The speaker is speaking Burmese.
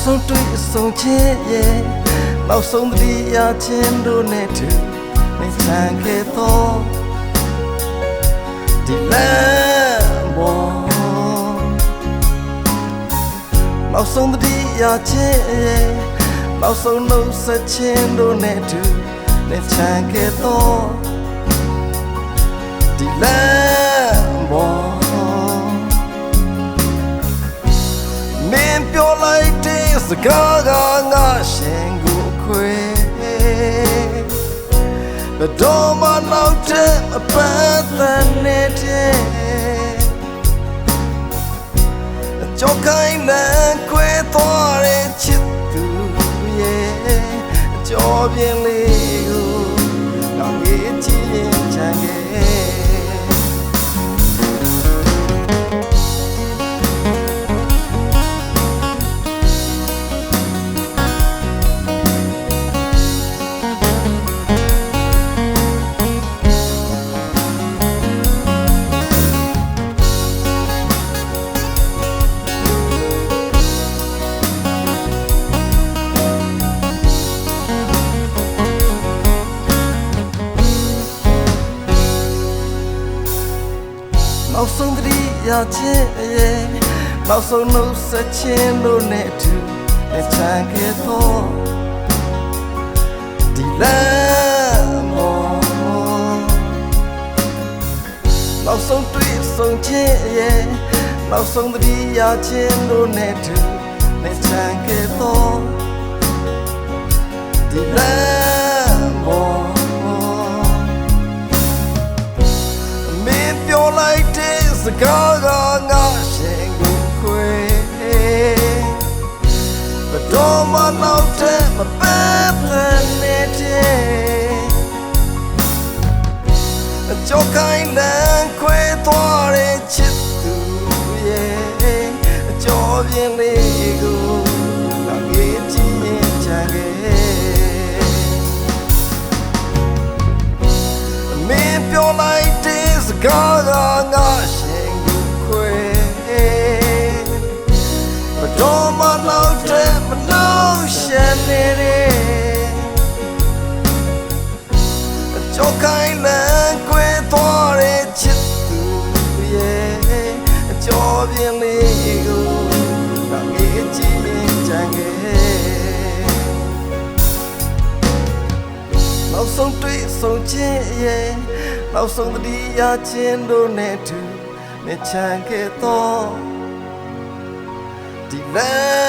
ဆုံးတွေ့ဆုံးချင်းရဲ့နောက်ဆုံးတတိယချင်းတို့နဲ့တူနေချမ်းခဲ့တော့ဒီလမ်းပေါ်နောက်ဆုံးတတိယချင်းရဲ့နောက်ဆုံးနှုတ်ဆက်ချင်းတို့နဲ့တူနေချမ်းခဲ့တော့ဒီလမ်းပေါ်မင်းပြောလိုက်တဲ့စကားကငါရှင်ကိုခွေဘယ်တော့မှနောက်တဲ့အပတ်သက်နေတဲ့ကြောက်ခိုင်းနဲ့ခွေသွားတဲ့ချစ်သူရဲ့ကြောပြင်းလေးကိုငါငေးကြည့်ရင်ချမ်းခဲ့နောက်ဆုံးတတိယချင်းရဲ့နောက်ဆုံးနှုတ်ဆက်ချင်းတို့နဲ့အတူနေချမ်းခဲ့တော့ဒီလမ်းပေါ်နောက်ဆုံးတွေ့ဆုံးချင်းရဲ့နောက်ဆုံးတတိယချင်းတို့နဲ့အတူနေချမ်းခဲ့တော့ဒီလမ်းပေါ်စကားကငါရှင်ကိုခွေဘယ်တော့မှနောက်တဲ့မပန်းဖန်နေတဲ့ကြောက်ခိုင်းနဲ့ခွေသွားတဲ့ချစ်သူရဲ့အကျော်ပြင်းလေးကိုငါငေးကြည့်ရင်ချမ်းခဲ့မင်းပြောလိုက်တဲ့စကားကငါတော့မလောက်တဲ့မလို့ရှန်နေတယ်ကြောက်ခိုင်းနဲ့ကွဲသွားတဲ့ချစ်သူရဲ့အကျော်ပြင်းလေးကိုငါငေးကြည့်ရင်ချမ်းခဲ့နောက်ဆုံးတွေ့ဆုံးချင်းရဲ့နောက်ဆုံးတတိယချင်းတို့နဲ့တူနေချမ်းခဲ့တော့ဒီလမ်း